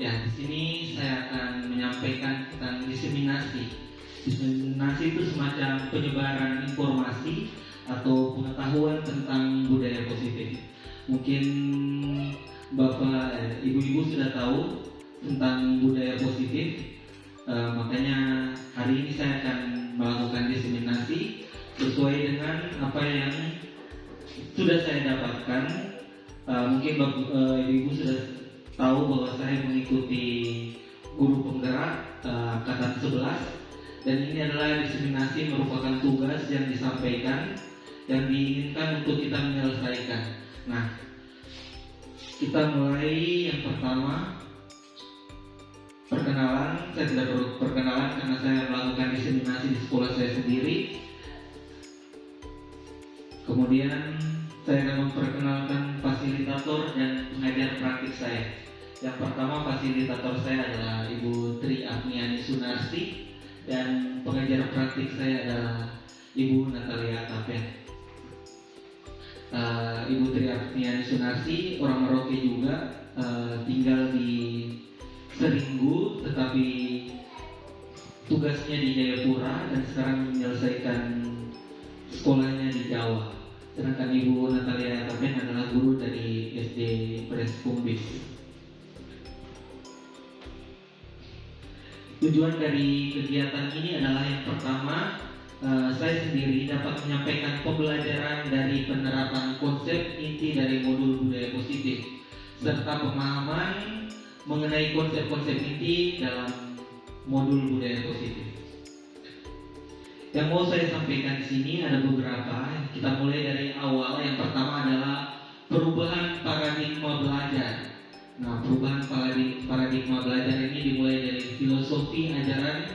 Ya, di sini saya akan menyampaikan tentang diseminasi. Diseminasi itu semacam penyebaran informasi atau pengetahuan tentang budaya positif. Mungkin Bapak, Ibu-ibu sudah tahu tentang budaya positif, makanya hari ini saya akan melakukan diseminasi sesuai dengan apa yang sudah saya dapatkan. Mungkin Ibu-ibu sudah tahu bahwa saya mengikuti guru penggerak angkatan 11, dan ini adalah diseminasi merupakan tugas yang disampaikan yang diinginkan untuk kita menyelesaikan. Nah, kita mulai yang pertama, perkenalan. Saya tidak perlu perkenalan karena saya melakukan diseminasi di sekolah saya sendiri. Kemudian saya akan memperkenalkan fasilitator dan pengajar praktik saya. Yang pertama, fasilitator saya adalah Ibu Tri Agniani Sunarsi, dan pengajar praktik saya adalah Ibu Natalia Tapen. Ibu Tri Agniani Sunarsi orang Merauke juga, tinggal di Seringgu, tetapi tugasnya di Jayapura dan sekarang menyelesaikan sekolahnya di Jawa. Sedangkan Ibu Natalia Tapen adalah guru dari SD Preskumbis. Tujuan dari kegiatan ini adalah yang pertama, saya sendiri dapat menyampaikan pembelajaran dari penerapan konsep inti dari modul budaya positif serta pemahaman mengenai konsep-konsep inti dalam modul budaya positif. Yang mau saya sampaikan di sini ada beberapa. Kita mulai dari awal. Yang pertama adalah perubahan paradigma belajar. Nah, perubahan paradigma belajar ini dimulai dari filosofi ajaran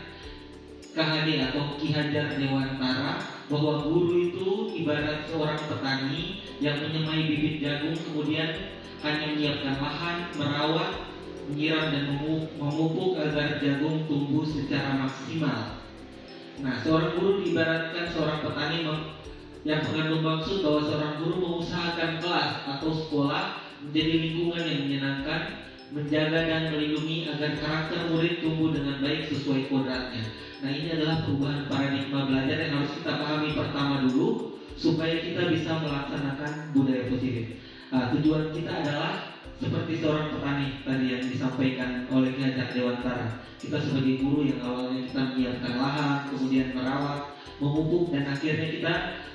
KHD atau Ki Hajar Dewantara, bahwa guru itu ibarat seorang petani yang menyemai bibit jagung, kemudian hanya menyiapkan lahan, merawat, menyiram dan memupuk agar jagung tumbuh secara maksimal. Nah, seorang guru diibaratkan seorang petani yang mengandung maksud bahwa seorang guru mengusahakan kelas atau sekolah menjadi lingkungan yang menyenangkan, menjaga dan melindungi agar karakter murid tumbuh dengan baik sesuai kodratnya. Nah, ini adalah perubahan paradigma belajar yang harus kita pahami pertama dulu supaya kita bisa melaksanakan budaya positif. Tujuan kita adalah seperti seorang petani tadi yang disampaikan oleh Ki Hajar Dewantara. Kita sebagai guru yang awalnya kita menyiapkan lahan, kemudian merawat, memupuk, dan akhirnya kita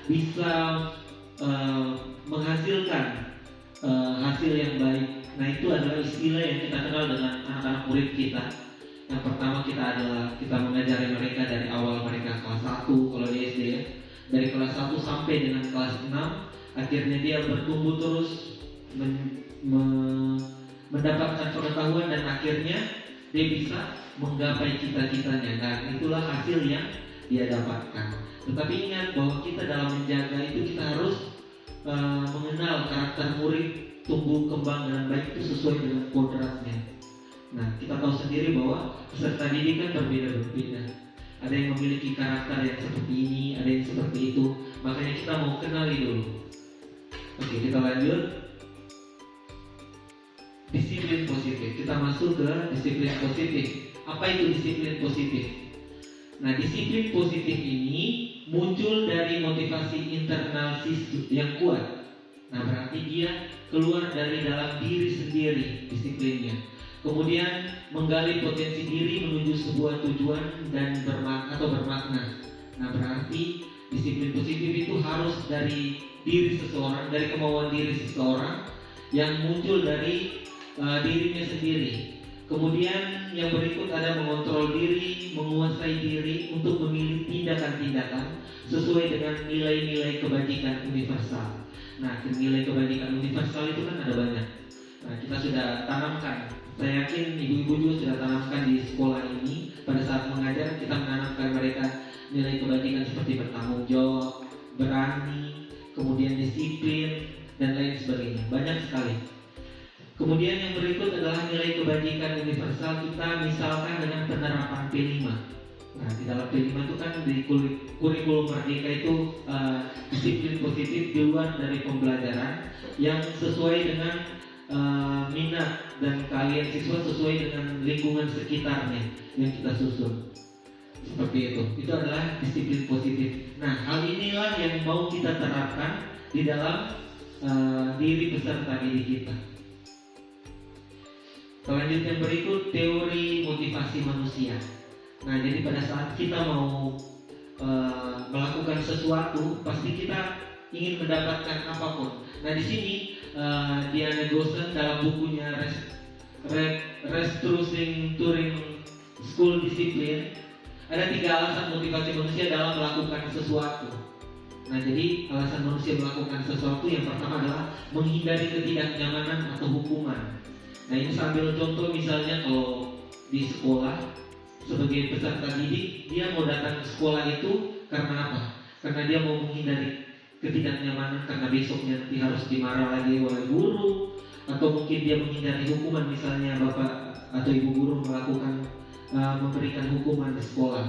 bisa menghasilkan hasil yang baik. Nah, itu adalah istilah yang kita kenal dengan anak-anak murid kita. Yang pertama kita mengajari mereka dari awal mereka kelas 1 kalau di SD ya. Dari kelas 1 sampai dengan kelas 6, akhirnya dia bertumbuh terus mendapatkan pengetahuan dan akhirnya dia bisa menggapai cita-citanya. Dan itulah hasil yang dia dapatkan. Tetapi ingat bahwa kita dalam menjaga itu kita harus mengenal karakter murid tumbuh kembang dengan baik itu sesuai dengan kodratnya. Nah, kita tahu sendiri bahwa peserta didik kan berbeda-beda. Ada yang memiliki karakter yang seperti ini, ada yang seperti itu. Makanya kita mau kenali dulu. Oke, kita lanjut. Disiplin positif. Kita masuk ke disiplin positif. Apa itu disiplin positif? Nah, disiplin positif ini muncul dari motivasi internal siswa yang kuat. Nah, berarti dia keluar dari dalam diri sendiri disiplinnya. Kemudian menggali potensi diri menuju sebuah tujuan dan bermakna. Nah, berarti disiplin positif itu harus dari diri seseorang, dari kemauan diri seseorang yang muncul dari dirinya sendiri. Kemudian yang berikut ada mengontrol diri, menguasai diri untuk memilih tindakan-tindakan sesuai dengan nilai-nilai kebajikan universal. Nah, nilai kebajikan universal itu kan ada banyak. Nah, kita sudah tanamkan. Saya yakin ibu-ibu juga sudah tanamkan di sekolah ini. Pada saat mengajar kita menanamkan mereka nilai kebajikan seperti bertanggung jawab, berani, kemudian disiplin, dan lain sebagainya. Banyak sekali. Kemudian yang berikut adalah nilai kebajikan universal kita, misalkan dengan penerapan P5. Nah, di dalam P5 itu kan di kurikulum Merdeka itu disiplin positif di luar dari pembelajaran yang sesuai dengan minat dan keahlian siswa sesuai dengan lingkungan sekitarnya yang kita susun. Seperti itu adalah disiplin positif. Nah, hal inilah yang mau kita terapkan di dalam diri peserta didik kita. Selanjutnya berikut teori motivasi manusia. Nah, jadi pada saat kita mau melakukan sesuatu, pasti kita ingin mendapatkan apapun. Nah, di sini Diana Gosen dalam bukunya Restructuring Turing School Discipline ada 3 alasan motivasi manusia dalam melakukan sesuatu. Nah, jadi alasan manusia melakukan sesuatu yang pertama adalah menghindari ketidaknyamanan atau hukuman. Nah, ini sambil contoh misalnya kalau di sekolah sebagai peserta didik, dia mau datang ke sekolah itu karena apa? Karena dia mau menghindari ketidaknyamanan karena besoknya nanti harus dimarah lagi oleh guru, atau mungkin dia menghindari hukuman, misalnya bapak atau ibu guru memberikan hukuman di sekolah.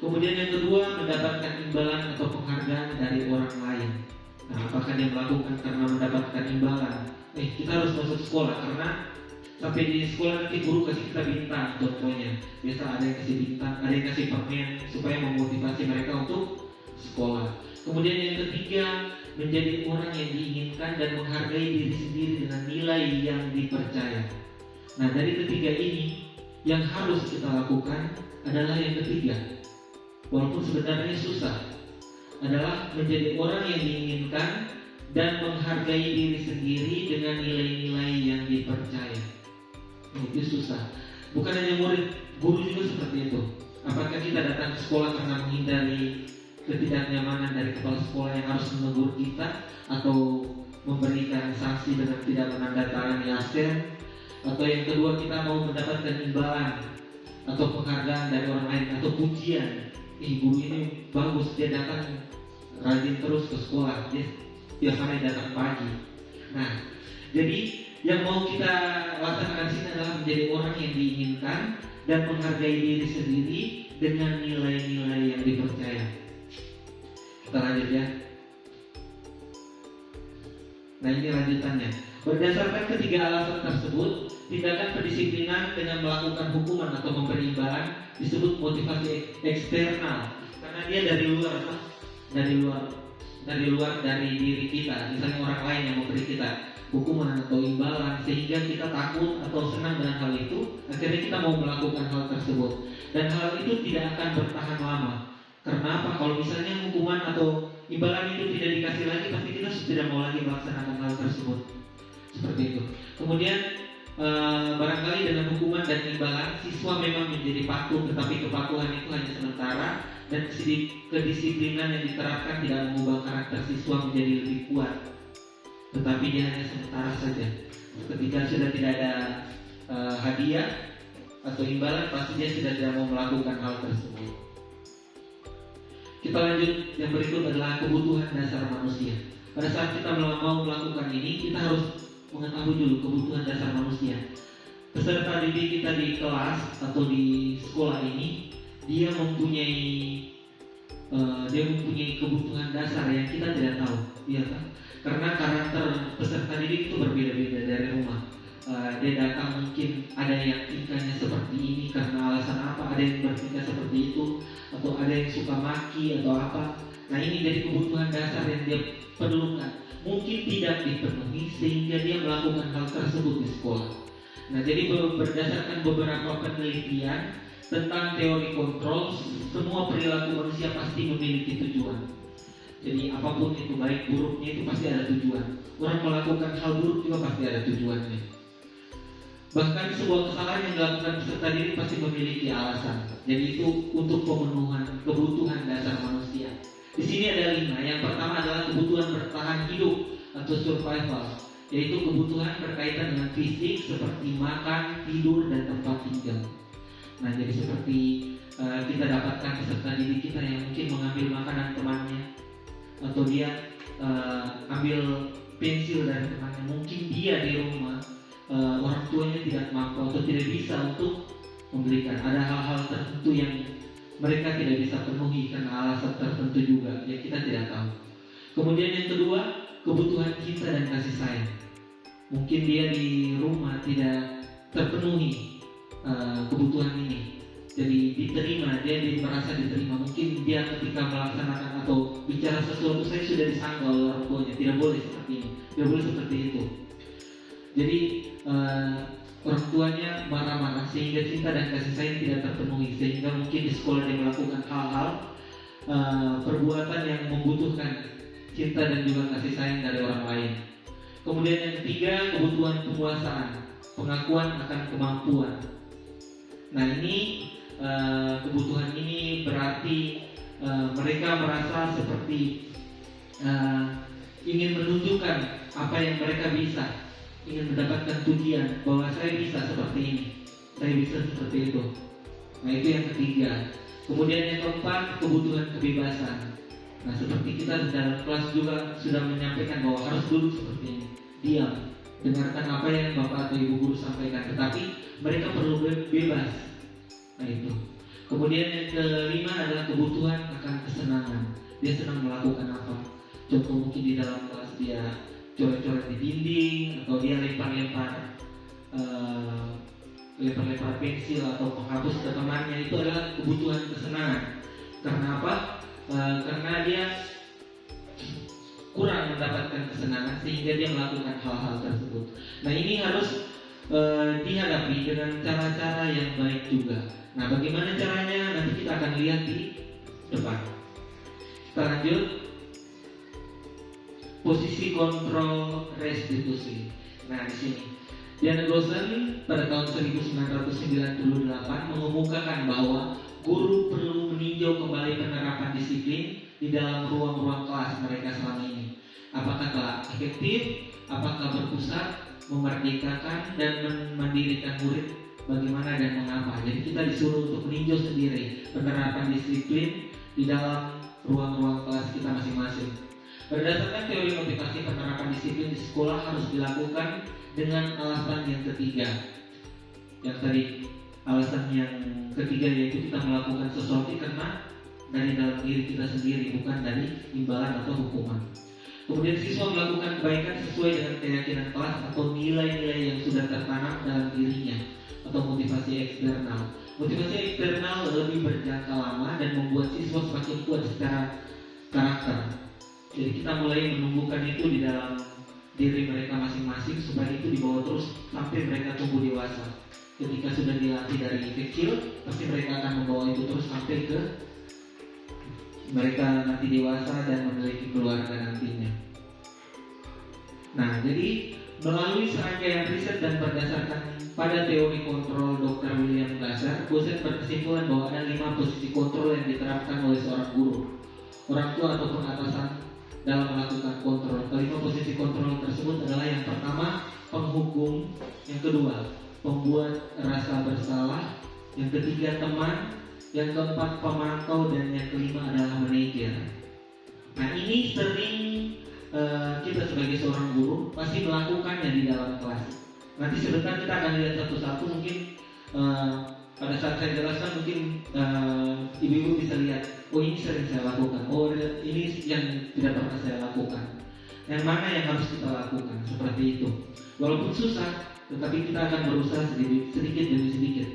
Kemudian yang kedua, mendapatkan imbalan atau penghargaan dari orang lain. Nah, apakah dia melakukan karena mendapatkan imbalan? Kita harus masuk sekolah karena sampai di sekolah nanti guru kasih kita bintang, contohnya. Biasa ada yang kasih bintang, ada yang kasih permen supaya memotivasi mereka untuk sekolah. Kemudian yang ketiga, menjadi orang yang diinginkan dan menghargai diri sendiri dengan nilai yang dipercaya. Nah, dari ketiga ini yang harus kita lakukan adalah yang ketiga, walaupun sebenarnya susah, adalah menjadi orang yang diinginkan dan menghargai diri sendiri dengan nilai-nilai yang dipercaya. Itu susah. Bukan hanya murid, guru juga seperti itu. Apakah kita datang ke sekolah karena menghindari ketidaknyamanan dari kepala sekolah yang harus menegur kita, atau memberikan sanksi dengan tidak menandatangani absen, atau yang kedua kita mau mendapatkan imbalan atau penghargaan dari orang lain atau pujian. Guru ini bagus, dia datang rajin terus ke sekolah, dia tiap hari datang pagi. Nah, jadi yang mau kita laksanakan sini adalah menjadi orang yang diinginkan dan menghargai diri sendiri dengan nilai-nilai yang dipercaya. Kita lanjut ya. Nah, ini lanjutannya. Berdasarkan ketiga alasan tersebut, tindakan pendisiplinan dengan melakukan hukuman atau memberi imbalan disebut motivasi eksternal, karena dia dari luar dari diri kita. Misalnya orang lain yang memberi kita hukuman atau imbalan sehingga kita takut atau senang dengan hal itu, akhirnya kita mau melakukan hal tersebut. Dan hal itu tidak akan bertahan lama. Karena apa? Kalau misalnya hukuman atau imbalan itu tidak dikasih lagi, pasti kita tidak mau lagi melaksanakan hal tersebut. Seperti itu. Kemudian barangkali dengan hukuman dan imbalan siswa memang menjadi patuh, tetapi kepatuhan itu hanya sementara dan kedisiplinan yang diterapkan tidak mengubah karakter siswa menjadi lebih kuat, tetapi dia hanya sementara saja. Ketika sudah tidak ada hadiah atau imbalan, pasti dia sudah tidak mau melakukan hal tersebut. Kita lanjut, yang berikut adalah kebutuhan dasar manusia. Pada saat kita mau melakukan ini, kita harus mengetahui dulu kebutuhan dasar manusia. Peserta didik kita di kelas atau di sekolah ini, dia mempunyai kebutuhan dasar yang kita tidak tahu, ya kan? Karena karakter peserta didik itu berbeda-beda dari rumah. Dia datang mungkin ada yang tingkahnya seperti ini karena alasan apa, ada yang bertingkah seperti itu, atau ada yang suka maki atau apa. Nah, ini dari kebutuhan dasar yang dia perlukan, mungkin tidak dipenuhi sehingga dia melakukan hal tersebut di sekolah. Nah, jadi berdasarkan beberapa penelitian tentang teori kontrol, semua perilaku manusia pasti memiliki tujuan. Jadi apapun itu, baik buruknya itu pasti ada tujuan. Orang melakukan hal buruk juga pasti ada tujuannya. Bahkan sebuah kesalahan yang dilakukan peserta didik pasti memiliki alasan. Jadi itu untuk pemenuhan kebutuhan dasar manusia. Di sini ada 5. Yang pertama adalah kebutuhan bertahan hidup atau survival, yaitu kebutuhan berkaitan dengan fisik seperti makan, tidur, dan tempat tinggal. Nah, jadi seperti kita dapatkan peserta didik kita yang mungkin mengambil makanan temannya, atau dia ambil pensil dari temannya. Mungkin dia di rumah orang tuanya tidak mampu atau tidak bisa untuk memberikan. Ada hal-hal tertentu yang mereka tidak bisa penuhi karena alasan tertentu juga yang kita tidak tahu. Kemudian yang kedua, kebutuhan cinta dan kasih sayang. Mungkin dia di rumah tidak terpenuhi kebutuhan ini, jadi dia merasa diterima. Mungkin dia ketika melaksanakan atau bicara sesuatu, saya sudah disangka oleh orang tuanya, tidak boleh seperti ini, tidak boleh seperti itu. Jadi orang tuanya marah-marah sehingga cinta dan kasih sayang tidak terpenuhi, sehingga mungkin di sekolah dia melakukan hal-hal perbuatan yang membutuhkan cinta dan juga kasih sayang dari orang lain. Kemudian yang ketiga, kebutuhan penguasaan, pengakuan akan kemampuan. Nah ini kebutuhan ini berarti mereka merasa seperti ingin menunjukkan apa yang mereka bisa, ingin mendapatkan pujian bahwa saya bisa seperti ini, saya bisa seperti itu. Nah itu yang ketiga. Kemudian yang keempat, kebutuhan kebebasan. Nah seperti kita di dalam kelas juga sudah menyampaikan bahwa harus duduk seperti ini, diam, dengarkan apa yang Bapak atau Ibu Guru sampaikan, tetapi mereka perlu bebas. Nah itu. Kemudian yang kelima adalah kebutuhan akan kesenangan. Dia senang melakukan apa? Contoh mungkin di dalam kelas dia coret-coret di dinding, atau dia lempar-lempar pensil atau penghapus ke temannya. Itu adalah kebutuhan kesenangan. Karena apa? Karena dia kurang mendapatkan kesenangan sehingga dia melakukan hal-hal tersebut. Nah ini harus dihadapi dengan cara-cara yang baik juga. Nah bagaimana caranya nanti kita akan lihat di depan. Kita lanjut. Posisi kontrol restitusi. Nah di sini Diana Gosen pada tahun 1998 mengemukakan bahwa guru perlu meninjau kembali penerapan disiplin di dalam ruang-ruang kelas mereka selama ini. Apakah telah efektif, apakah berpusat, memerdekakan, dan memandirikan murid, bagaimana dan mengapa. Jadi kita disuruh untuk meninjau sendiri penerapan disiplin di dalam ruang-ruang kelas kita masing-masing. Berdasarkan teori motivasi, penerapan disiplin di sekolah harus dilakukan dengan alasan yang ketiga. Yang tadi, alasan yang ketiga yaitu kita melakukan sesuatu karena dari dalam diri kita sendiri, bukan dari imbalan atau hukuman. Kemudian siswa melakukan kebaikan sesuai dengan keyakinan kelas atau nilai-nilai yang sudah tertanam dalam dirinya, atau motivasi eksternal. Motivasi eksternal lebih berjangka lama dan membuat siswa semakin kuat secara karakter. Jadi kita mulai menumbuhkan itu di dalam diri mereka masing-masing supaya itu dibawa terus sampai mereka tumbuh dewasa. Ketika sudah dilatih dari kecil, pasti mereka akan membawa itu terus sampai ke mereka nanti dewasa dan memiliki keluarga nantinya. Nah, jadi melalui serangkaian riset dan berdasarkan pada teori kontrol Dr. William Glasser, Gosen berkesimpulan bahwa ada 5 posisi kontrol yang diterapkan oleh seorang guru, orang tua ataupun atasan dalam melakukan kontrol. Kelima posisi kontrol tersebut adalah yang pertama, penghukum, yang kedua, pembuat rasa bersalah, yang ketiga, teman, yang keempat, pemantau, dan yang kelima adalah manajer. Nah ini sering kita sebagai seorang guru pasti melakukannya di dalam kelas. Nanti sebentar kita akan lihat satu-satu. Mungkin pada saat saya jelaskan mungkin ibu-ibu bisa lihat, oh ini sering saya lakukan, oh ini yang tidak pernah saya lakukan. Yang mana yang harus kita lakukan, seperti itu. Walaupun susah, tetapi kita akan berusaha sedikit demi sedikit.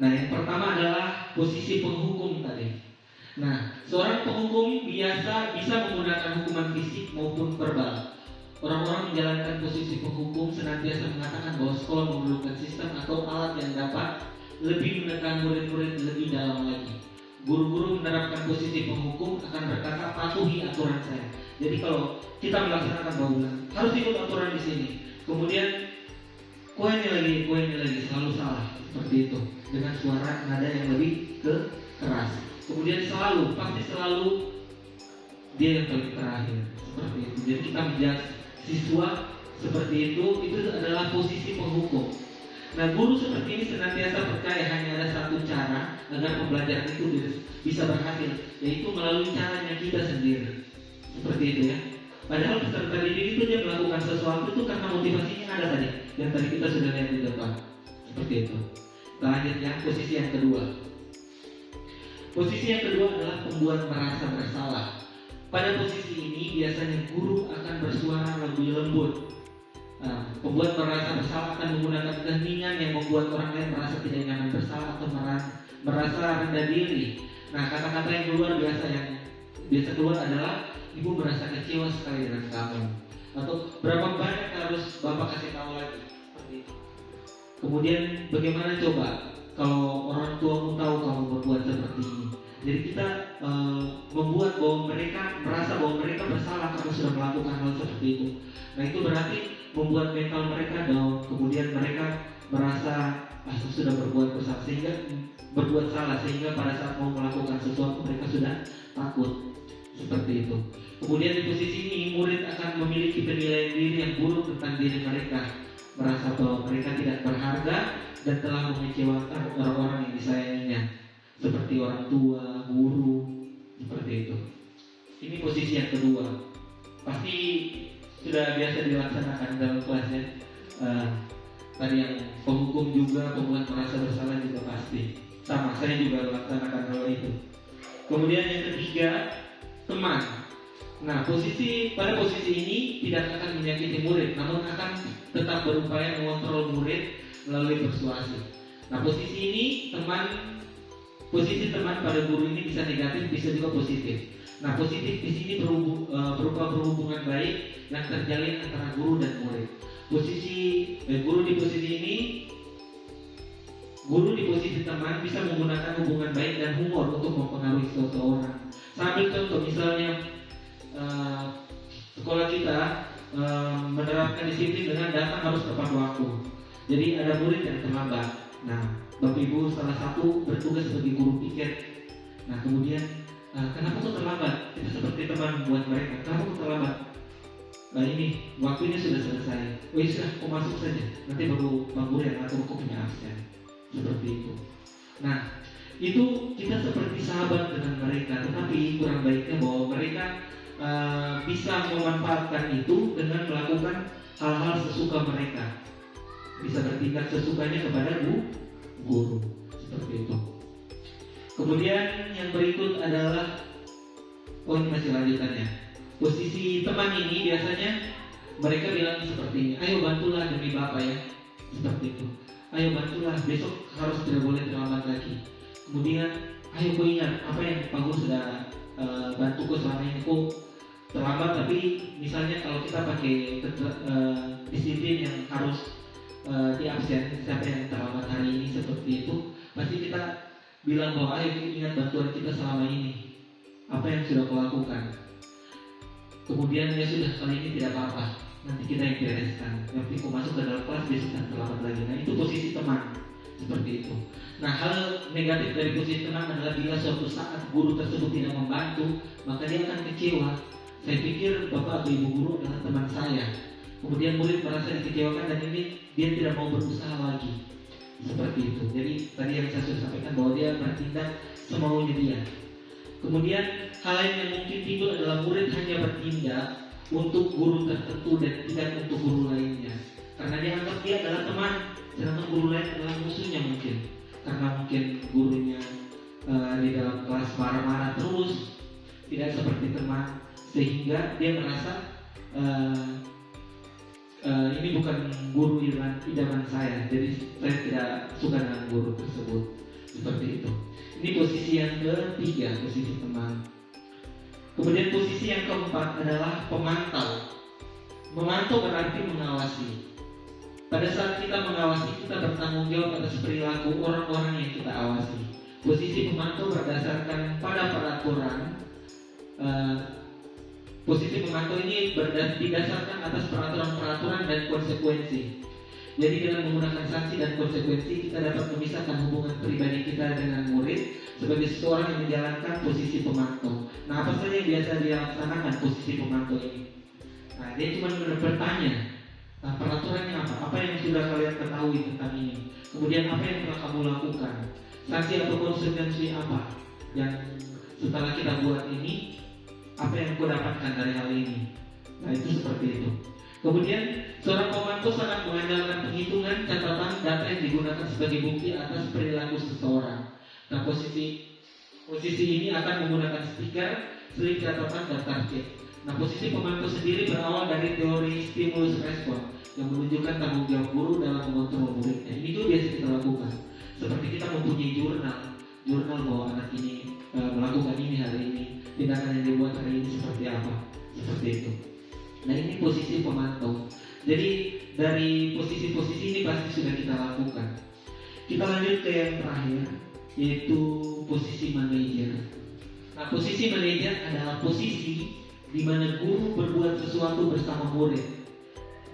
Nah yang pertama adalah posisi penghukum tadi. Nah seorang penghukum biasa bisa menggunakan hukuman fisik maupun verbal. Orang-orang menjalankan posisi penghukum senantiasa mengatakan bahwa sekolah memerlukan sistem atau alat yang dapat lebih menekan murid-murid lebih dalam lagi. Guru-guru menerapkan posisi penghukum akan berkata, patuhi aturan saya. Jadi kalau kita melaksanakan baulan, harus ikut aturan di sini. Kemudian kuenya lagi selalu salah, seperti itu, dengan suara nada yang lebih keras. Kemudian pasti selalu dia yang paling terakhir, seperti itu. Jadi kita menjudge siswa seperti itu adalah posisi penghukum. Nah guru seperti ini senantiasa percaya hanya ada satu cara agar pembelajaran itu bisa berhasil, yaitu melalui caranya kita sendiri. Seperti itu ya. Padahal peserta didik itu dia melakukan sesuatu itu karena motivasinya ada tadi, yang tadi kita sudah lihat di depan. Seperti itu. Selanjutnya posisi yang kedua. Posisi yang kedua adalah pembuat merasa bersalah. pada posisi ini biasanya guru akan bersuara lebih lembut. Pembuat merasa bersalah akan menggunakan keheningan yang membuat orang lain merasa tidak nyaman bersalah atau merasa rendah diri. Nah, kata-kata yang keluar yang biasa keluar adalah, ibu merasa kecewa sekali dengan kamu, atau berapa banyak harus bapak kasih tahu lagi, seperti itu. Kemudian bagaimana coba kalau orang tuamu tahu kamu berbuat seperti ini? Jadi kita membuat bahwa mereka merasa bahwa mereka bersalah karena sudah melakukan hal seperti itu. Nah, itu berarti membuat mental mereka down. Kemudian mereka merasa sudah berbuat salah, sehingga pada saat mau melakukan sesuatu mereka sudah takut, seperti itu. Kemudian di posisi ini murid akan memiliki penilaian diri yang buruk tentang diri mereka, merasa bahwa mereka tidak berharga dan telah mengecewakan orang-orang yang disayanginya, seperti orang tua, guru, seperti itu. Ini posisi yang kedua. Pasti sudah biasa dilaksanakan dalam kelasnya. Tadi yang penghukum juga, pembuat merasa bersalah juga pasti. Sama, saya juga melaksanakan hal itu. Kemudian yang ketiga, teman. Nah, pada posisi ini tidak akan menyakiti murid, namun akan tetap berupaya mengontrol murid melalui persuasi. Nah, posisi teman pada guru ini bisa negatif, bisa juga positif. Nah, positif di sini berupa berhubungan baik yang terjalin antara guru dan murid. Guru di posisi teman bisa menggunakan hubungan baik dan humor untuk mempengaruhi seseorang. Saya ambil contoh, misalnya sekolah kita menerapkan disiplin dengan datang harus tepat waktu. Jadi ada murid yang terlambat. Nah, Bapak Ibu salah satu bertugas sebagai guru piket. Nah, kemudian kenapa kok terlambat? Kita seperti teman buat mereka. Kenapa kok terlambat? Nah, ini waktunya sudah selesai. Sudah, kok masuk saja. Nanti baru Pak Guru yang atur kok punya absen. Seperti itu. Nah, itu kita seperti sahabat dengan mereka, tetapi kurang baiknya bahwa mereka bisa memanfaatkan itu dengan melakukan hal-hal sesuka mereka. Bisa bertindak sesukanya kepada guru, seperti itu. Kemudian yang berikut adalah, ini masih lanjutannya. Posisi teman ini biasanya mereka bilang seperti ini, ayo bantulah demi Bapak ya, seperti itu. Ayo bantulah, besok harus tidak boleh terlambat lagi. Kemudian, ayo kau ingat apa yang Pak Guru sudah bantuku selama ini. Kok terlambat, tapi misalnya kalau kita pakai disiplin yang harus di absen, siapa yang terlambat hari ini, seperti itu, pasti kita bilang bahwa ayo ingat bantuan kita selama ini, apa yang sudah kau lakukan. Kemudian ya sudah, kali ini tidak apa-apa, nanti kita yang bereskan. Yang penting kau masuk ke dalam kelas, besok dan terlambat lagi. Nah, itu posisi teman, seperti itu. Nah, hal negatif dari posisi teman adalah bila suatu saat guru tersebut tidak membantu, maka dia akan kecewa. Saya pikir Bapak atau Ibu guru adalah teman saya. Kemudian murid merasa dikecewakan dan ini dia tidak mau berusaha lagi, seperti itu. Jadi tadi yang saya sudah sampaikan bahwa dia bertindak semaunya dia. Kemudian hal lain yang mungkin timbul adalah murid hanya bertindak untuk guru tertentu dan tidak untuk guru lainnya, karena dia anggap dia adalah teman, sedangkan guru lain adalah musuhnya mungkin. Karena mungkin gurunya di dalam kelas marah-marah terus, tidak seperti teman, sehingga dia merasa ini bukan guru idaman saya, jadi saya tidak suka dengan guru tersebut, seperti itu. Ini posisi yang ketiga, posisi teman. Kemudian posisi yang keempat adalah pemantau. Memantau berarti mengawasi. Pada saat kita mengawasi, kita bertanggung jawab atas perilaku orang-orang yang kita awasi. Posisi pemantau berdasarkan pada peraturan. Posisi pemantau ini didasarkan atas peraturan-peraturan dan konsekuensi. Jadi dengan menggunakan sanksi dan konsekuensi, kita dapat memisahkan hubungan pribadi kita dengan murid sebagai seseorang yang menjalankan posisi pemantau. Nah, apa saja yang biasa dilaksanakan posisi pemantau ini? Nah, dia cuma bertanya, peraturannya apa? Apa yang sudah kalian ketahui tentang ini? Kemudian apa yang telah kamu lakukan? Sanksi atau konsekuensi apa yang setelah kita buat ini? Apa yang kau dapatkan dari hal ini? Nah, itu seperti itu. Kemudian seorang pemantau sangat mengandalkan penghitungan, catatan, data yang digunakan sebagai bukti atas perilaku seseorang. Nah, posisi Posisi ini akan menggunakan stiker, slip catatan, dan target. Nah, posisi pemantau sendiri berawal dari teori stimulus respon yang menunjukkan tanggung jawab guru dalam mengontrol muridnya. Ini juga biasa kita lakukan. Seperti kita mempunyai jurnal bahwa anak ini melakukan ini hari ini, tindakan yang dibuat hari ini seperti apa, seperti itu. Nah, ini posisi pemantau. Jadi dari posisi-posisi ini pasti sudah kita lakukan. Kita lanjut ke yang terakhir, yaitu posisi manajer. Nah, posisi manajer adalah posisi di mana guru berbuat sesuatu bersama murid.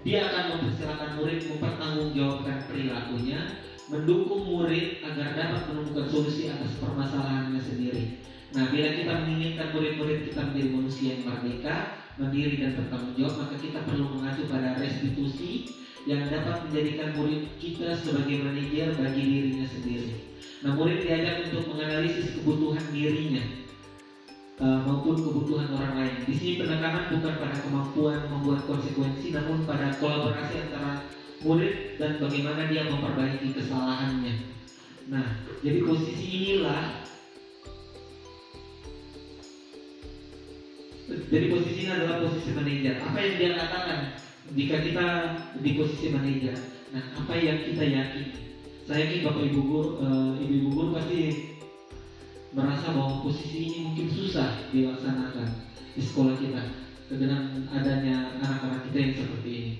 Dia akan mempersilahkan murid mempertanggungjawabkan perilakunya, mendukung murid agar dapat menemukan solusi atas permasalahannya sendiri. Nah, bila kita menginginkan murid-murid kita menjadi manusia yang merdeka, mandiri dan bertanggung jawab, maka kita perlu mengacu pada restitusi yang dapat menjadikan murid kita sebagai manajer bagi dirinya sendiri. Nah, murid diajak untuk menganalisis kebutuhan dirinya maupun kebutuhan orang lain. Di sini penekanan bukan pada kemampuan membuat konsekuensi, namun pada kolaborasi antara murid dan bagaimana dia memperbaiki kesalahannya. Nah, jadi posisi inilah, jadi posisi ini adalah posisi manajer. Apa yang dia katakan jika kita di posisi manajer? Nah, apa yang kita yakini? Saya yakin Bapak Ibu guru pasti merasa bahwa posisi ini mungkin susah dilaksanakan di sekolah kita dengan adanya anak-anak kita yang seperti ini.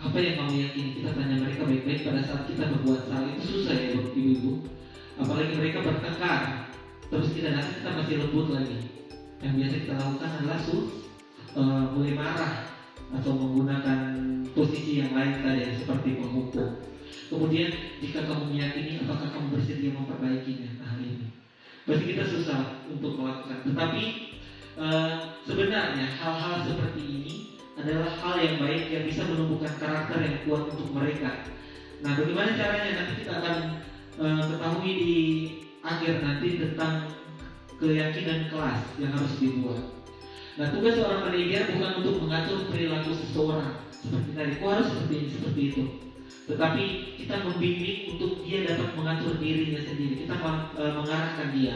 Apa yang kamu yakini? Kita tanya mereka baik-baik pada saat kita berbuat salah, itu susah ya Bapak Ibu. Apalagi mereka bertengkar, terus kita datang kita masih lembut lagi. Yang biasa kita lakukan adalah mulai marah atau menggunakan posisi yang lain tadi seperti menghukum. Kemudian jika kamu meyakini, apakah kamu bersedia memperbaikinya? Nah, ini pasti kita susah untuk melakukan. Tetapi sebenarnya hal-hal seperti ini adalah hal yang baik yang bisa menumbuhkan karakter yang kuat untuk mereka. Nah, bagaimana caranya? Nanti kita akan ketahui di akhir nanti tentang keyakinan kelas yang harus dibuat. Nah, tugas seorang manajer bukan untuk mengatur perilaku seseorang seperti tadi, harus seperti ini, seperti itu. Tetapi kita membimbing untuk dia dapat mengatur dirinya sendiri. Kita mengarahkan dia.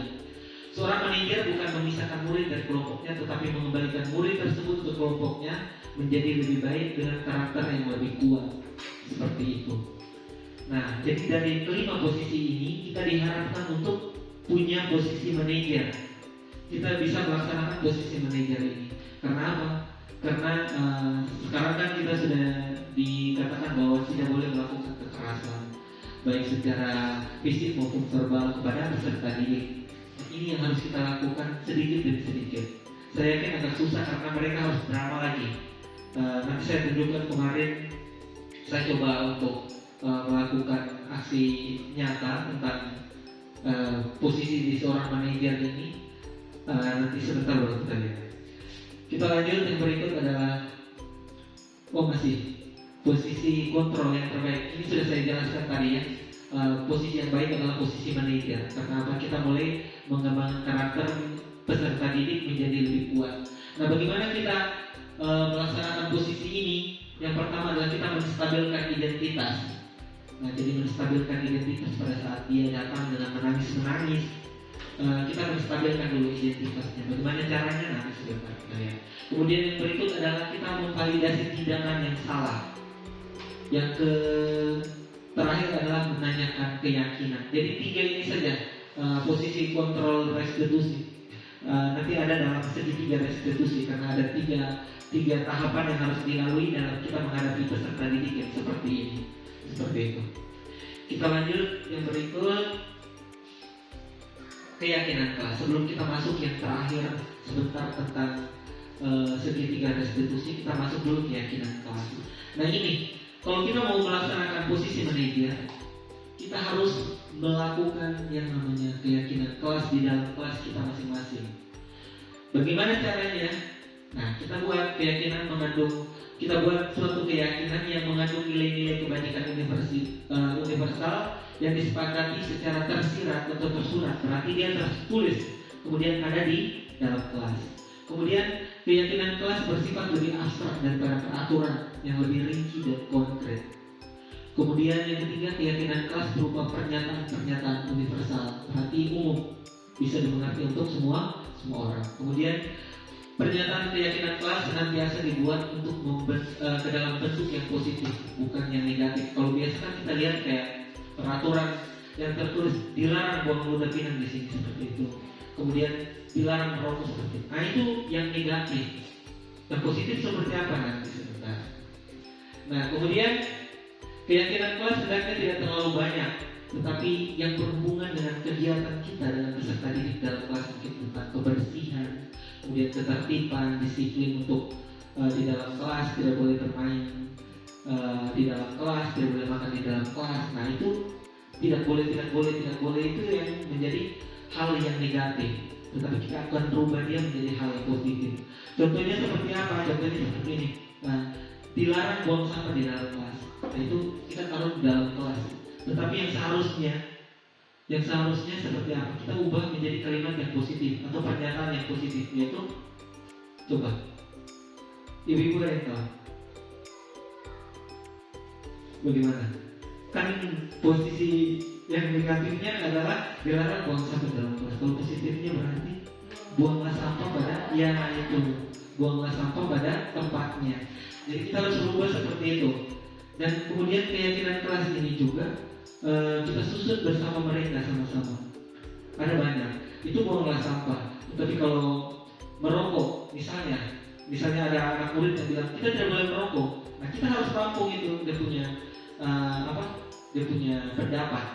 Seorang manajer bukan memisahkan murid dari kelompoknya, tetapi mengembalikan murid tersebut ke kelompoknya menjadi lebih baik dengan karakter yang lebih kuat. Seperti itu. Nah, jadi dari kelima posisi ini kita diharapkan untuk punya posisi manajer. Kita bisa melaksanakan posisi manajer ini. Karena apa? Karena sekarang kan kita sudah dikatakan bahwa tidak boleh melakukan kekerasan baik secara fisik maupun verbal kepada peserta didik. Ini yang harus kita lakukan sedikit demi sedikit. Saya yakin agak susah karena mereka harus drama lagi. Nanti saya tunjukkan kemarin saya coba untuk melakukan aksi nyata tentang posisi di seorang manajer ini. Nanti sebentar baru kita lihat. Kita lanjut, yang berikut adalah posisi kontrol yang terbaik. Ini sudah saya jelaskan tadi ya. Posisi yang baik adalah posisi manajer. Karena apa? Kita mulai mengembangkan karakter peserta didik menjadi lebih kuat. Nah, bagaimana kita melaksanakan posisi ini? Yang pertama adalah kita menstabilkan identitas. Nah, jadi menstabilkan identitas pada saat dia datang dengan menangis-menangis. Kita menstabilkan dulu identitasnya. Bagaimana caranya? Nanti sebentar kita lihat. Kemudian yang berikut adalah kita memvalidasi tindakan yang salah. Yang terakhir adalah menanyakan keyakinan. Jadi 3 ini saja posisi kontrol restitusi. Nanti ada dalam segitiga restitusi karena ada tiga tahapan yang harus dilalui dalam kita menghadapi peserta didik yang seperti ini. Seperti itu. Kita lanjut yang berikut, keyakinan kelas. Sebelum kita masuk yang terakhir sebentar tentang segitiga restitusi, kita masuk dulu keyakinan kelas. Nah, ini kalau kita mau melaksanakan posisi manajer, kita harus melakukan yang namanya keyakinan kelas di dalam kelas kita masing-masing. Bagaimana caranya? Nah, kita buat keyakinan kita buat suatu keyakinan yang mengandung nilai-nilai kebajikan universal yang disepakati secara tersirat atau tersurat. Berarti dia tertulis, kemudian ada di dalam kelas. Kemudian keyakinan kelas bersifat lebih abstrak daripada peraturan yang lebih rinci dan konkret. Kemudian yang ketiga, keyakinan kelas berupa pernyataan-pernyataan universal, berarti umum. bisa dimengerti untuk semua orang. Kemudian pernyataan keyakinan kelas senantiasa dibuat untuk ke dalam bentuk yang positif, bukan yang negatif. Kalau biasa kan kita lihat kayak peraturan yang tertulis dilarang buang ludah pinang di sini seperti itu. Kemudian dilarang merokok seperti itu. Nah itu yang negatif. Yang positif seperti apa nanti sebentar. Nah kemudian keyakinan kelas sebenarnya tidak terlalu banyak, tetapi yang berhubungan dengan kegiatan kita dengan peserta didik dalam kelas mungkin tentang kebersihan, kemudian ketertiban, disiplin untuk di dalam kelas tidak boleh bermain di dalam kelas, tidak boleh makan di dalam kelas. Nah itu tidak boleh itu yang menjadi hal yang negatif. Tetapi kita akan rubah dia menjadi hal yang positif. Contohnya seperti apa? Contohnya seperti ini. Nah, dilarang buang sampah di dalam kelas. Nah itu kita taruh di dalam kelas. Tetapi yang seharusnya seperti apa? Kita ubah menjadi kalimat yang positif atau pernyataan yang positif, yaitu coba ibu-ibu ada yang tahu bagaimana? Kan posisi yang negatifnya adalah dilarang buang sampah dalam kelas. Kalau positifnya berarti buanglah sampah buanglah sampah pada tempatnya. Jadi kita harus berubah seperti itu. Dan kemudian keyakinan kelas ini juga kita susun bersama mereka sama-sama. Ada banyak. Itu buanglah sampah. Tapi kalau merokok, misalnya ada anak murid yang bilang kita tidak boleh merokok. Nah kita harus tampung itu dia punya pendapat.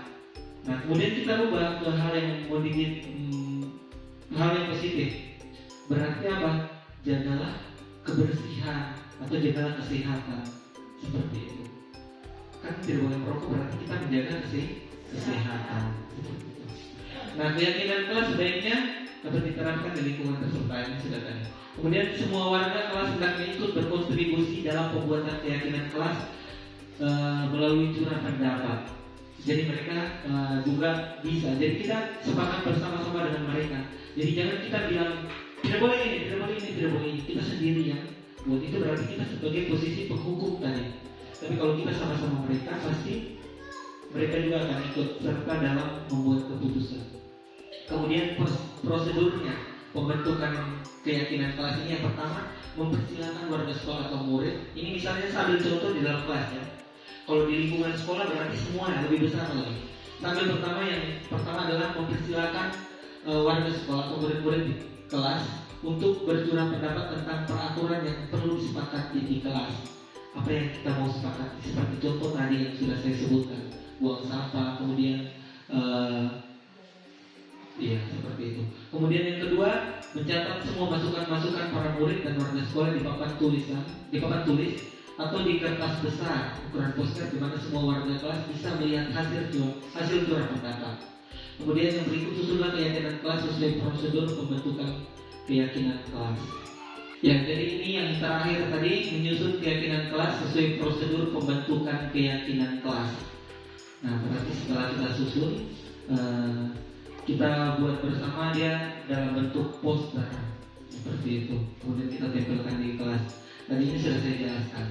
Nah kemudian kita rubah ke hal yang hal yang positif. Berarti apa? Jagalah kebersihan atau jagalah kesehatan seperti itu. Kan tidak boleh merokok berarti kita menjaga kesehatan. Nah keyakinan kelas sebaiknya dapat diterapkan di lingkungan persertaan sudah tadi. Kemudian semua warga kelas hendaknya ikut berkontribusi dalam pembuatan keyakinan kelas melalui curah pendapat. Jadi mereka juga bisa. Jadi kita sepakat bersama-sama dengan mereka. Jadi jangan kita bilang tidak boleh ini. Kita sendiri yang buat itu berarti kita sebagai posisi penghukum tadi. Tapi kalau kita sama-sama mereka, pasti mereka juga akan ikut serta dalam membuat keputusan. Kemudian prosedurnya pembentukan keyakinan kelas ini yang pertama mempersilakan warga sekolah atau murid. Ini misalnya saya ambil contoh di dalam kelas ya. Kalau di lingkungan sekolah berarti semua lebih besar lagi. Sambil yang pertama adalah mempersilakan warga sekolah atau murid-murid di kelas untuk bercurah pendapat tentang peraturan yang perlu disepakati di kelas. Apa yang kita mau sepakati? Seperti contoh tadi yang sudah saya sebutkan, buang sampah, kemudian seperti itu. Kemudian yang kedua, mencatat semua masukan-masukan para murid dan warga sekolah di papan tulis atau di kertas besar ukuran poster di mana semua warga kelas bisa melihat hasil curah pendapat. Kemudian yang berikut susunlah keyakinan kelas sesuai prosedur pembentukan keyakinan kelas. Ya, jadi ini yang terakhir tadi menyusun keyakinan kelas sesuai prosedur pembentukan keyakinan kelas. Nah, berarti setelah kita susun, kita buat bersama dia dalam bentuk poster seperti itu. Kemudian kita tempelkan di kelas. Tadi ini sudah saya jelaskan.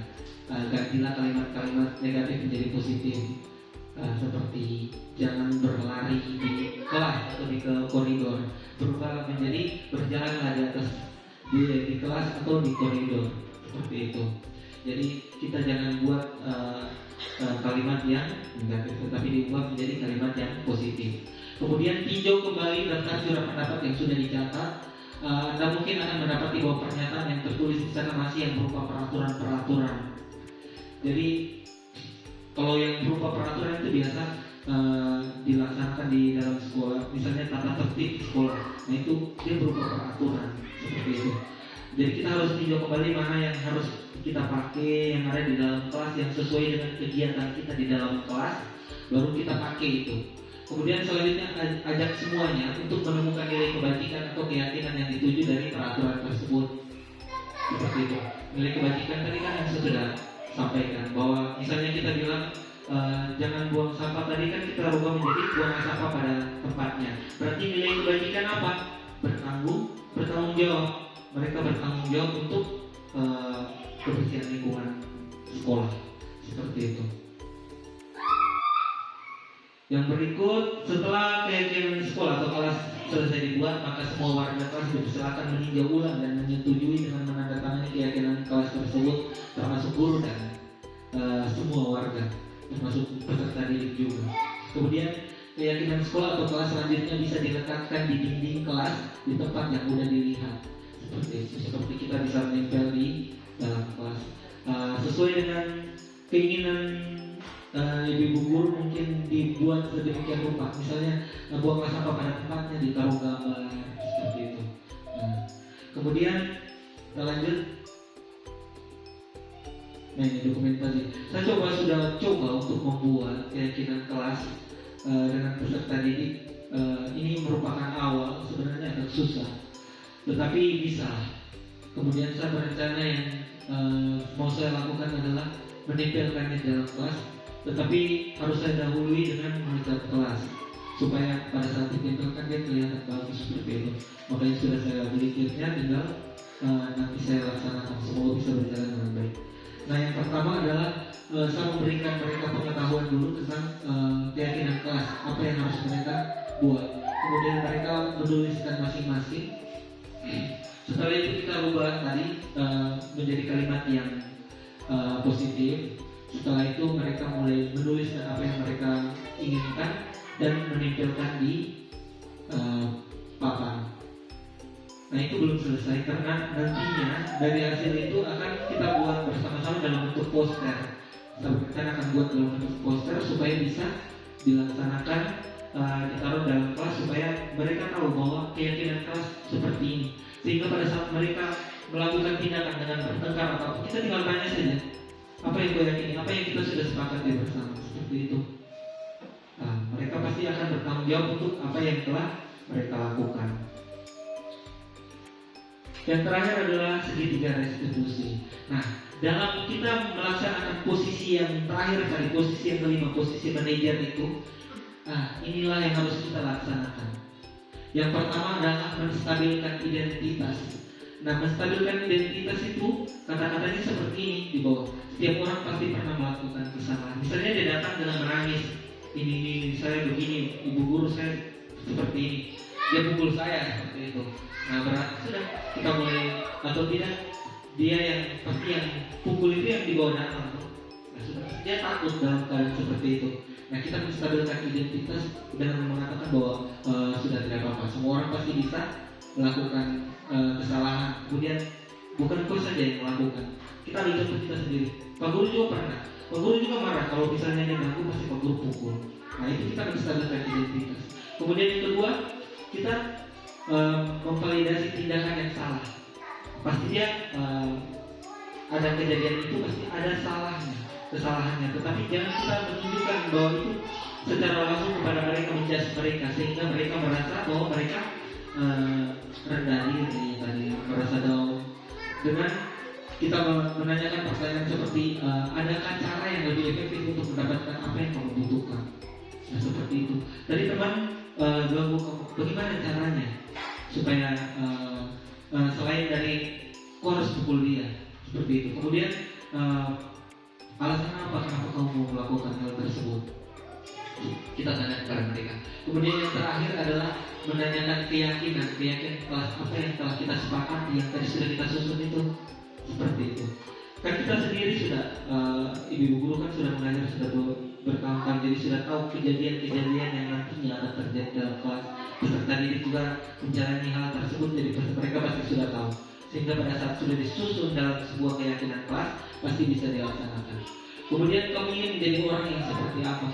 Gantilah kalimat-kalimat negatif menjadi positif. Seperti jangan berlari di kelas atau di koridor. Berubah menjadi berjalanlah di atas di kelas atau di koridor seperti itu. Jadi kita jangan buat kalimat yang negatif, tetapi diubah menjadi kalimat yang positif. Kemudian tinjau kembali daftar curah pendapat yang sudah dicatat. Anda mungkin akan mendapati bahwa pernyataan yang tertulis di sana masih yang berupa peraturan-peraturan. Jadi kalau yang berupa peraturan itu biasa dilaksanakan di dalam sekolah, misalnya tata tertib sekolah. Nah itu dia berupa peraturan seperti itu. Jadi kita harus tinjau kembali mana yang harus kita pakai yang ada di dalam kelas yang sesuai dengan kegiatan kita di dalam kelas, baru kita pakai itu. Kemudian selanjutnya ajak semuanya untuk menemukan nilai kebajikan atau keyakinan yang dituju dari peraturan tersebut. Seperti itu. Nilai kebajikan tadi kan yang saya sudah sampaikan, bahwa misalnya kita bilang jangan buang sampah, tadi kan kita rubah menjadi buang sampah pada tempatnya. Berarti nilai kebajikan apa? Bertanggung jawab. Mereka bertanggung jawab untuk kebersihan lingkungan sekolah. Seperti itu. Yang berikut, setelah keyakinan sekolah atau kelas selesai dibuat, maka semua warga kelas dipersilakan meninjau ulang dan menyetujui dengan menandatangani keyakinan kelas tersebut, termasuk guru dan semua warga, termasuk peserta didik juga. Kemudian keyakinan sekolah atau kelas selanjutnya bisa diletakkan di dinding kelas di tempat yang mudah dilihat, seperti kita bisa menempel di dalam kelas. Sesuai dengan keinginan ibu guru mungkin dibuat sedemikian rupa, misalnya buanglah sampah pada tempatnya, ditaruh gambar seperti itu. Kemudian kita lanjut. Nah, ini dokumentasi. Saya sudah coba untuk membuat keyakinan kelas dengan peserta didik. Ini merupakan awal, sebenarnya agak susah, tetapi bisa. Kemudian saya berencana yang mau saya lakukan adalah menempelkannya dalam kelas, tetapi harus saya dahului dengan mengecat kelas supaya pada saat ditempelkan dia kelihatan bagus seperti itu. Makanya sudah saya beli kitnya, tinggal nanti saya laksanakan. Semoga bisa berjalan dengan baik. Nah, yang pertama adalah saya memberikan mereka pengetahuan dulu tentang keyakinan kelas, apa yang harus mereka buat. Kemudian mereka menuliskan masing-masing. Setelah itu kita ubah tadi menjadi kalimat yang positif. Setelah itu mereka mulai menuliskan apa yang mereka inginkan dan menempelkan di papan. Nah, itu belum selesai karena nantinya dari hasil itu akan kita buat bersama-sama dalam bentuk poster. Kita akan buat dalam bentuk poster supaya bisa dilaksanakan, ditaruh dalam kelas supaya mereka tahu bahwa keyakinan kelas seperti ini. Sehingga pada saat mereka melakukan tindakan dengan bertengkar atau kita tinggal tanya saja, apa yang gue yakini, apa yang kita sudah sepakati bersama, seperti itu. Mereka pasti akan bertanggung jawab untuk apa yang telah mereka lakukan. Yang terakhir adalah segitiga restitusi. Nah, dalam kita melaksanakan posisi yang terakhir tadi, posisi yang kelima, posisi manajer itu, inilah yang harus kita laksanakan. Yang pertama adalah menstabilkan identitas. Nah, menstabilkan identitas itu kata-katanya seperti ini di bawah. Setiap orang pasti pernah melakukan kesalahan. Misalnya dia datang dengan menangis, ini saya begini, ibu guru saya seperti ini, dia pukul saya seperti itu. Nah, berarti sudah kita mulai, atau tidak, dia yang pasti yang pukul itu yang dibawa datang. Nah, sudah dia takut dalam keadaan seperti itu. Nah, kita menstabilkan identitas dengan mengatakan bahwa sudah tidak apa-apa, semua orang pasti bisa melakukan kesalahan. Kemudian bukan kau saja yang melakukan, kita ambil contoh kita sendiri. Pak guru juga pernah, Pak guru juga marah kalau misalnya dia ganggu, pasti Pak guru pukul. Nah, itu kita menstabilkan identitas. Kemudian yang kedua, kita memvalidasi tindakan yang salah. Pasti dia ada kejadian itu, pasti ada kesalahannya. Tetapi jangan kita menunjukkan bahwa itu secara langsung kepada mereka, menjudge mereka, sehingga mereka merasa bahwa mereka rendah diri tadi, merasa down. Dengan kita menanyakan pertanyaan seperti adakah cara yang lebih efektif untuk mendapatkan apa yang kamu butuhkan? Nah, seperti itu. Tadi teman ganggu kamu, bagaimana caranya supaya selain dari kau harus pukul dia, seperti itu. Kemudian alasan apa kenapa kamu mau melakukan hal tersebut? Kita tanya kepada mereka. Kemudian yang terakhir adalah menanyakan keyakinan kelas apa yang telah kita sepakati, yang tadi sudah kita susun itu, seperti itu. Kan kita sendiri sudah, ibu guru kan sudah mengajar sudah bertahun-tahun, jadi sudah tahu kejadian-kejadian yang nantinya akan terjadi dalam kelas. Peserta didik juga menjalani hal tersebut, jadi mereka pasti sudah tahu. Sehingga pada saat sudah disusun dalam sebuah keyakinan kelas, pasti bisa dilaksanakan. Kemudian kamu ingin menjadi orang yang seperti apa?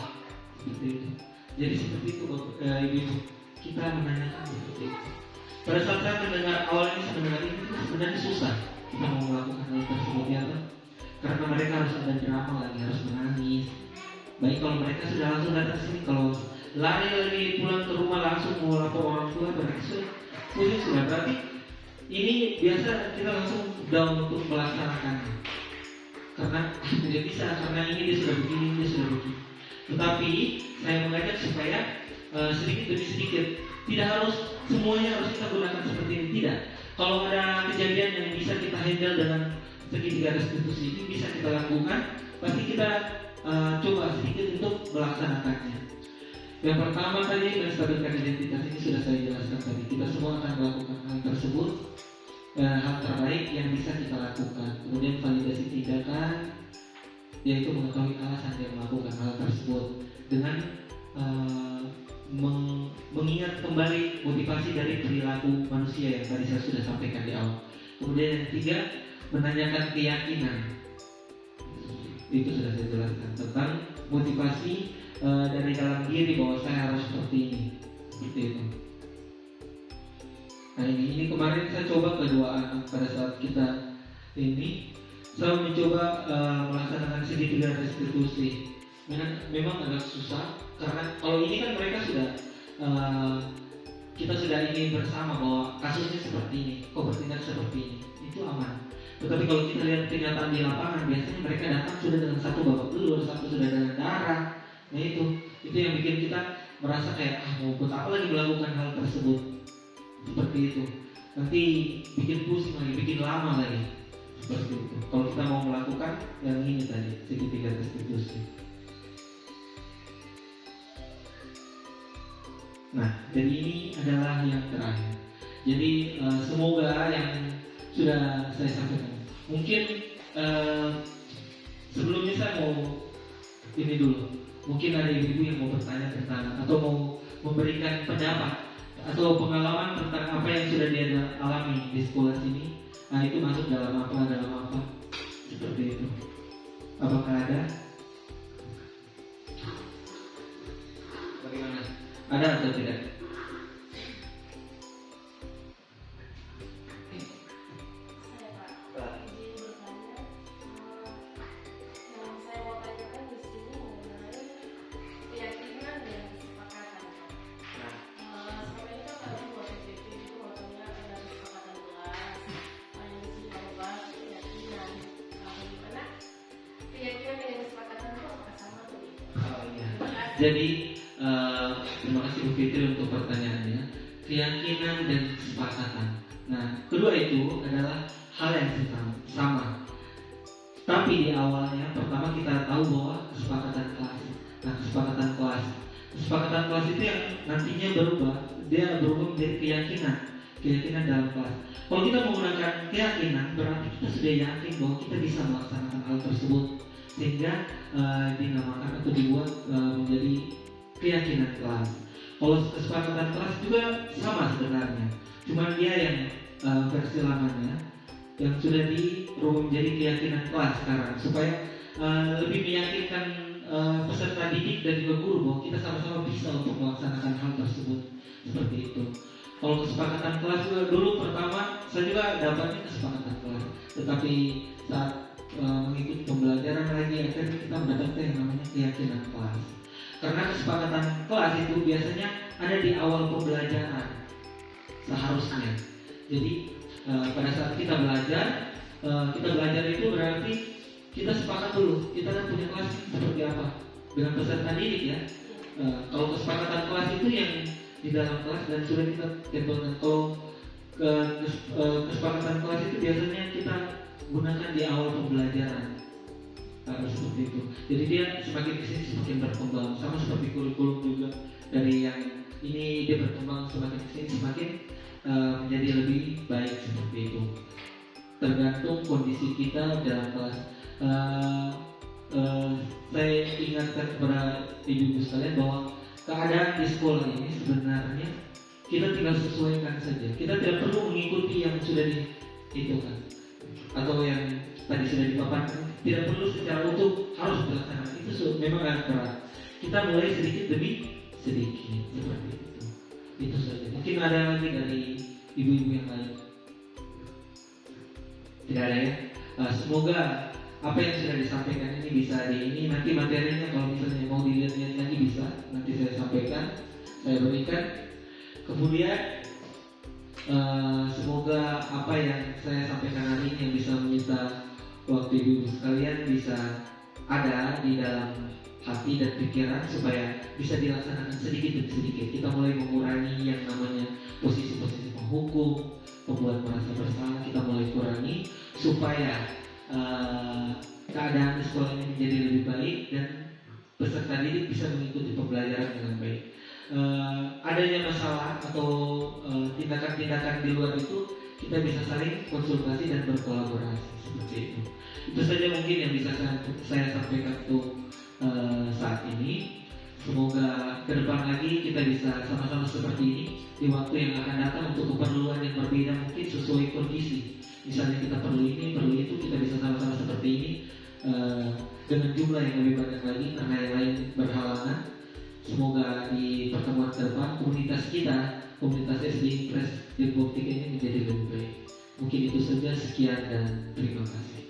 Seperti itu. Jadi seperti itu, ibu, kita menanyakan seperti itu. Pada saat saya mendengar awal ini, sebenarnya susah kita mau melakukan hal tersebut, ya kan? Karena mereka harus ada drama lagi, harus menangis. Baik kalau mereka sudah langsung datang sini, kalau lari pulang ke rumah langsung mau lapor orang tua, berarti sudah berarti ini biasa kita langsung down untuk melaksanakannya. Karena tidak bisa, karena ini dia sudah begini, dia sudah begini. Tetapi saya mengajak supaya sedikit demi sedikit, tidak harus semuanya harus kita gunakan seperti ini, tidak. Kalau ada kejadian yang bisa kita handle dengan segitiga restitusi ini bisa kita lakukan, pasti kita coba sedikit untuk melaksanakannya. Yang pertama tadi menstabilkan identitas ini sudah saya jelaskan tadi. Kita semua akan melakukan hal tersebut, hal terbaik yang bisa kita lakukan. Kemudian validasi tindakan, yaitu mengetahui alasan dia melakukan hal tersebut dengan mengingat kembali motivasi dari perilaku manusia yang tadi saya sudah sampaikan di awal. Kemudian yang ketiga, menanyakan keyakinan. Itu sudah saya jelaskan tentang motivasi dari dalam diri bahwa saya harus seperti ini, seperti itu. Nah ini kemarin saya coba kedua anak pada saat kita ini, saya mencoba melaksanakan segitiga restitusi. Memang agak susah karena kalau ini kan mereka sudah kita sudah ingin bersama bahwa kasusnya seperti ini, kok bertindak seperti ini, itu aman. Tetapi kalau kita lihat kenyataan di lapangan, biasanya mereka datang sudah dengan satu babak belur, satu sudah dengan darah. Nah itu yang bikin kita merasa kayak mau buat apa lagi melakukan hal tersebut, seperti itu. Nanti bikin pusing lagi, bikin lama lagi, seperti itu. Kalau kita mau melakukan yang ini tadi, segitiga restitusi. Nah, jadi ini adalah yang terakhir. Jadi semoga yang sudah saya sampaikan. Mungkin sebelumnya saya mau ini dulu. Mungkin ada ibu yang mau bertanya tentang atau mau memberikan pendapat atau pengalaman tentang apa yang sudah dia alami di sekolah sini. Nah, itu masuk dalam apa seperti itu. Apakah ada? Bagaimana? Ada atau tidak? Jadi terima kasih Bu Fitri untuk pertanyaannya. Keyakinan dan kesepakatan. Nah, kedua itu adalah hal yang sama. Tapi di awalnya pertama kita tahu bahwa kesepakatan kelas. Nah, kesepakatan kelas itu yang nantinya berubah menjadi keyakinan dalam kelas. Kalau kita menggunakan keyakinan, berarti kita sudah yakin bahwa kita bisa melaksanakan hal tersebut, sehingga dinamakan atau dibuat menjadi keyakinan kelas. Kalau kesepakatan kelas juga sama sebenarnya, cuma dia yang versi lamanya yang sudah dirubah menjadi keyakinan kelas sekarang, supaya lebih meyakinkan peserta didik dan juga guru bahwa kita sama-sama bisa untuk melaksanakan hal tersebut, seperti itu. Kalau kesepakatan kelas juga dulu pertama saya juga dapatnya kesepakatan kelas, tetapi saat mengikuti pembelajaran lagi akhirnya kita mendapatkan yang namanya keyakinan kelas. Karena kesepakatan kelas itu biasanya ada di awal pembelajaran seharusnya. Jadi pada saat kita belajar itu berarti kita sepakat dulu kita kan punya kelas seperti apa dengan peserta didik ya. Kalau kesepakatan kelas itu yang di dalam kelas dan sudah kita tempelkan. Kalau kesepakatan kelas itu biasanya kita gunakan di awal pembelajaran. Seperti itu. Jadi dia semakin kesini semakin berkembang, sama seperti kurikulum juga. Dari yang ini dia berkembang semakin kesini semakin menjadi lebih baik, seperti itu. Tergantung kondisi kita dalam kelas. Saya ingatkan kepada ibu-ibu sekalian bahwa keadaan di sekolah ini sebenarnya kita tinggal sesuaikan saja. Kita tidak perlu mengikuti yang sudah dihitung atau yang tadi sudah dipaparkan. Tidak perlu secara utuh harus dilaksanakan. Itu memang agak berat. Kita mulai sedikit demi sedikit, seperti itu. Itu saja. Mungkin ada lagi dari ibu-ibu yang lain. Tidak ada ya. Semoga apa yang sudah disampaikan ini bisa nanti materinya kalau misalnya mau dilihat lagi bisa nanti saya sampaikan, saya berikan. Kemudian semoga apa yang saya sampaikan hari ini yang bisa meminta waktu ibu sekalian bisa ada di dalam hati dan pikiran supaya bisa dilaksanakan sedikit demi sedikit. Kita mulai mengurangi yang namanya posisi-posisi penghukum, pembuat merasa bersalah. Kita mulai kurangi supaya keadaan di sekolah ini menjadi lebih baik dan peserta didik bisa mengikuti pembelajaran dengan baik. Adanya masalah atau tindakan-tindakan di luar itu kita bisa saling konsultasi dan berkolaborasi seperti itu. Itu saja mungkin yang bisa saya sampaikan untuk saat ini. Semoga ke depan lagi kita bisa sama-sama seperti ini di waktu yang akan datang untuk keperluan yang berbeda mungkin sesuai kondisi. Misalnya kita perlu ini, perlu itu, kita bisa sama-sama seperti ini dengan jumlah yang lebih banyak lagi karena yang lain berhalangan. Semoga di pertemuan ke depan komunitas kita, komunitas SD Impres Depok 3 ini menjadi lebih baik. Mungkin itu saja, sekian dan terima kasih.